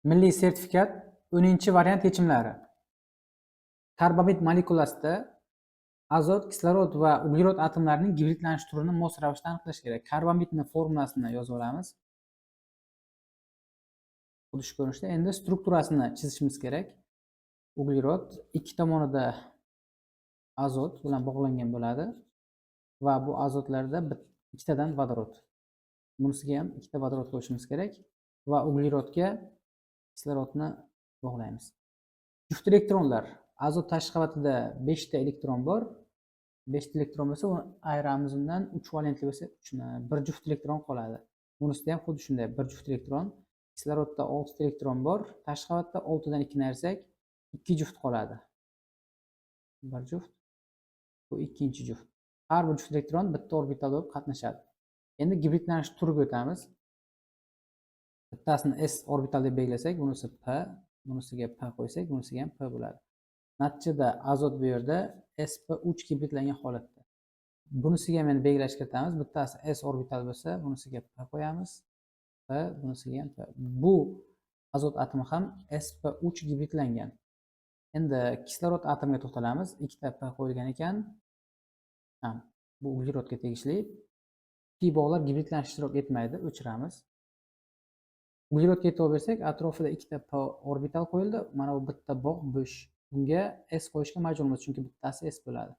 Milliy sertifikat 10-variant yechimlari. Karbamid molekulasida azot, kislorod va uglerod atomlarining gibridlanish turini mos ravishda aniqlash kerak. Karbamidni formulasini yozib olamiz. Xuddi shu ko'rinishda. Endi strukturasini chizishimiz kerak. Uglerod ikki tomonida azot bilan bog'langan bo'ladi va bu azotlarda ikkitadan vodorod. Bunisiga ham ikkita vodorod qo'shishimiz kerak va uglerodga kislorodni bog'laymiz. Juft elektronlar. Azot tashqi qavatida 5 ta elektron bor. 5 ta elektron bo'lsa, uni ayiramiz undan 3 valentli bo'lsa, 1 juft elektron qoladi. Bunisida ham xuddi shunday, 1 juft elektron. Kislorodda 6 ta elektron bor. Tashqi qavatda 6 dan 2 ni ayirsak, 2 juft qoladi. 1 juft, bu ikkinchi juft. Har bir juft elektron bitta orbitalda bo'lib qatnashadi. Endi gibridlanish turiga o'tamiz. Bittasini s orbital deb belgilasak, bunisi p, bunisiga p qo'ysak, bunisiga ham p bo'ladi. Natijada azot bu yerda sp3 gibridlangan holatda. Bunisiga ham endi belgilash kiritamiz. Bittasi s orbital bo'lsa, bunisiga p qo'yamiz. P, bunisiga ham p. Bu azot atomi ham sp3 gibridlangan. Endi kislorod atomiga to'xtalamiz. Ikkita p qo'yilgan ekan. Bu uglerodga tegishli. Pi bog'lar gibridlanish ishtirok etmaydi, o'chiramiz. Uglerodga e'tibor bersak, atrofida ikkita p orbital qo'yildi. Mana bu bitta bog' bo'sh. Bunga s qo'yishga majburmiz, chunki bittasi s bo'ladi.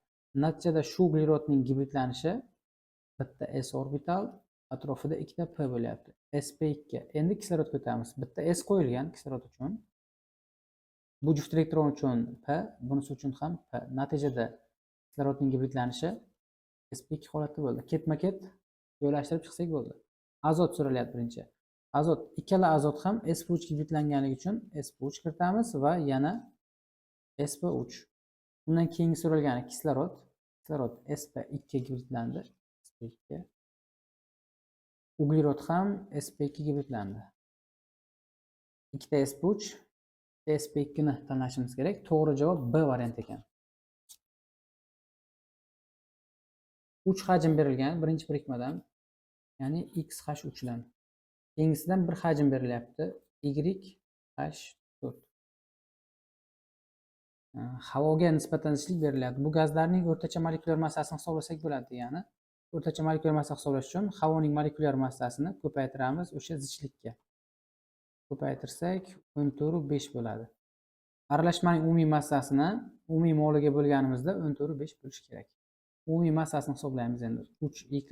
Natijada shu uglerodning gibridlanishi bitta s orbital, atrofida ikkita p bo'lyapti. sp2. Endi kislorodga o'tamiz. Bitta s qo'yilgan kislorod uchun. Bu juft elektron uchun p, bunisi uchun ham p. Natijada kislorodning gibridlanishi sp2 holatda bo'ldi. Ketma-ket joylashtirib chiqsak bo'ldi. Azot so'ralyapti birinchi. Azot, ikkala azot ham sp3 gibridlanganligi uchun sp3 kiritamiz va yana sp3. Undan keyingi so'ralgani kislorod. Kislorod sp2 ga gibridlandi. sp2. Uglerod ham sp2 gibridlandi. Ikkita sp3, sp2 ni tanlashimiz kerak. To'g'ri javob B variant ekan. 3 hajm berilgan birinchi birikmadan, ya'ni XH3 dan. Keyingisidan bir hajm berilyapti, YH4. Havoga nisbatan zichlik berilyapti. Bu gazlarning o'rtacha molekulyar massasini hisoblasak bo'ladi degani. O'rtacha molekulyar massa hisoblash uchun havoning molekulyar massasini ko'paytiramiz o'sha zichlikka. Ko'paytirsak 10^5 bo'ladi. Aralashmaning umumiy massasini umumiy moliga bo'lganimizda 10^5 bo'lishi kerak. Umumiy massasini hisoblaymiz endi. 3x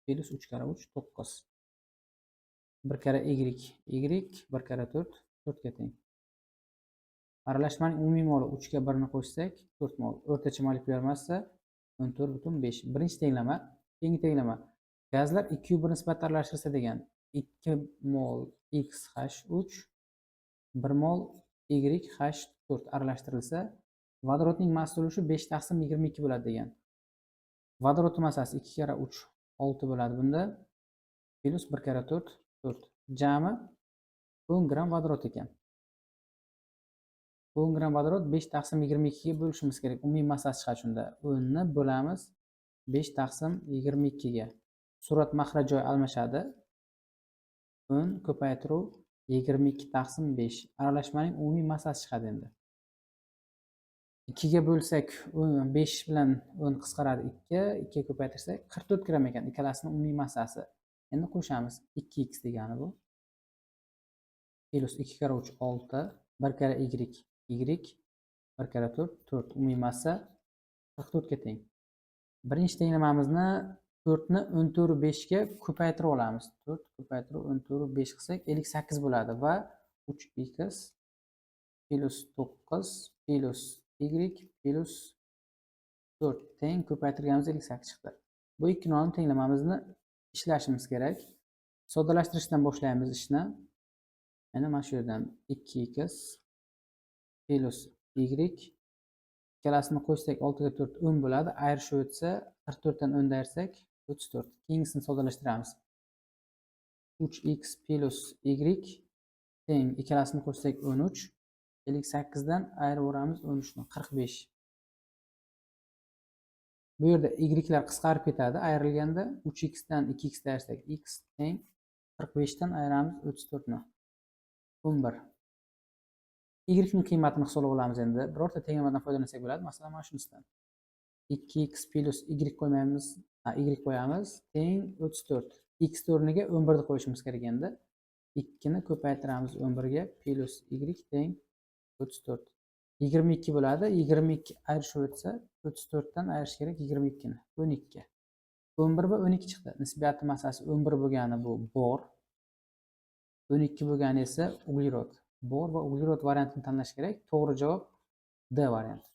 plus 3 kara 3 9. 1 kara y, y 1 kara 4, 4 ga teng. Aralashmaning umumiy moli 3 ga 1 ni qo'shsak 4 mol. O'rtacha molekulyar massa 14,5. Birinchi tenglama, keyingi tenglama. Gazlar 2 bir nisbatda aralashtirsa degan. 2 mol XH3, 1 mol YH4 aralashtirilsa, vodorodning massa ulushi 5/22 bo'ladi degan. Vodorod massasi 2 kara 3 6 bo'ladi bunda. Plus 1 kara 4 4. Jami 10 gram vodorod ekan. 10 gram vodorod 5/22 ga bo'lishimiz kerak. Umumiy massasi chiqadi shunda. 10 ni bo'lamiz 5/22 ga. Surat maxraj joyi almashadi. 10 ko'paytiruv 22/5. Aralashmaning umumiy massasi chiqadi endi. 2 ga bo'lsak 5 bilan 10 qisqaradi 2, 2 ga ko'paytirsak 44 gram ekan ikkalasining umumiy massasi. Endi qo'shamiz. 2x degani bu. Plus 2 kara 3 6, 1 kara y, y, 1 kara 4 4. Umumiy massa 44 ga teng. Birinchi tenglamamizni 4 ni 10^5 ga ko'paytirib olamiz. 4 ko'paytirib 10^5 qilsak 58 bo'ladi va 3x plus 9 plus y plus 4 teng ko'paytirganimiz 58 chiqdi. Bu ikki nomni tenglamamizni ishlashimiz kerak. Soddalashtirishdan boshlaymiz ishni. Yana mana shu yerdan 2x plus y ikkalasini qo'shsak 6 ga 4 10 bo'ladi. Ayirishib o'tsa 44 dan 10 ni ayirsak 34. Keyingisini soddalashtiramiz. 3x plus y teng ikkalasini qo'shsak 13. 58 dan ayirib o'ramiz 13 ni 45. Bu yerda y'lar qisqarib ketadi ayrilganda. 3x dan 2x ni ayirsak x teng 45 dan ayiramiz 34 ni 11. y ning qiymatini hisoblab olamiz endi. Birorta tengamadan foydalansak bo'ladi. Masalan, mana shunisidan. 2x plus y qo'ymaymiz, y qo'yamiz, teng 34. X o'rniga 11 ni qo'yishimiz kerak endi. 2 ni ko'paytiramiz 11 ga plus y teng 34. 22 bo'ladi. 22 ayrishib o'tsa, 34 dan ayirish kerak 22 ni. 12. 11 va 12 chiqdi. Nisbiyati massasi 11 bo'lgani bu bor. 12 bo'lgani esa uglerod. Bor va uglerod variantini tanlash kerak. To'g'ri javob D varianti.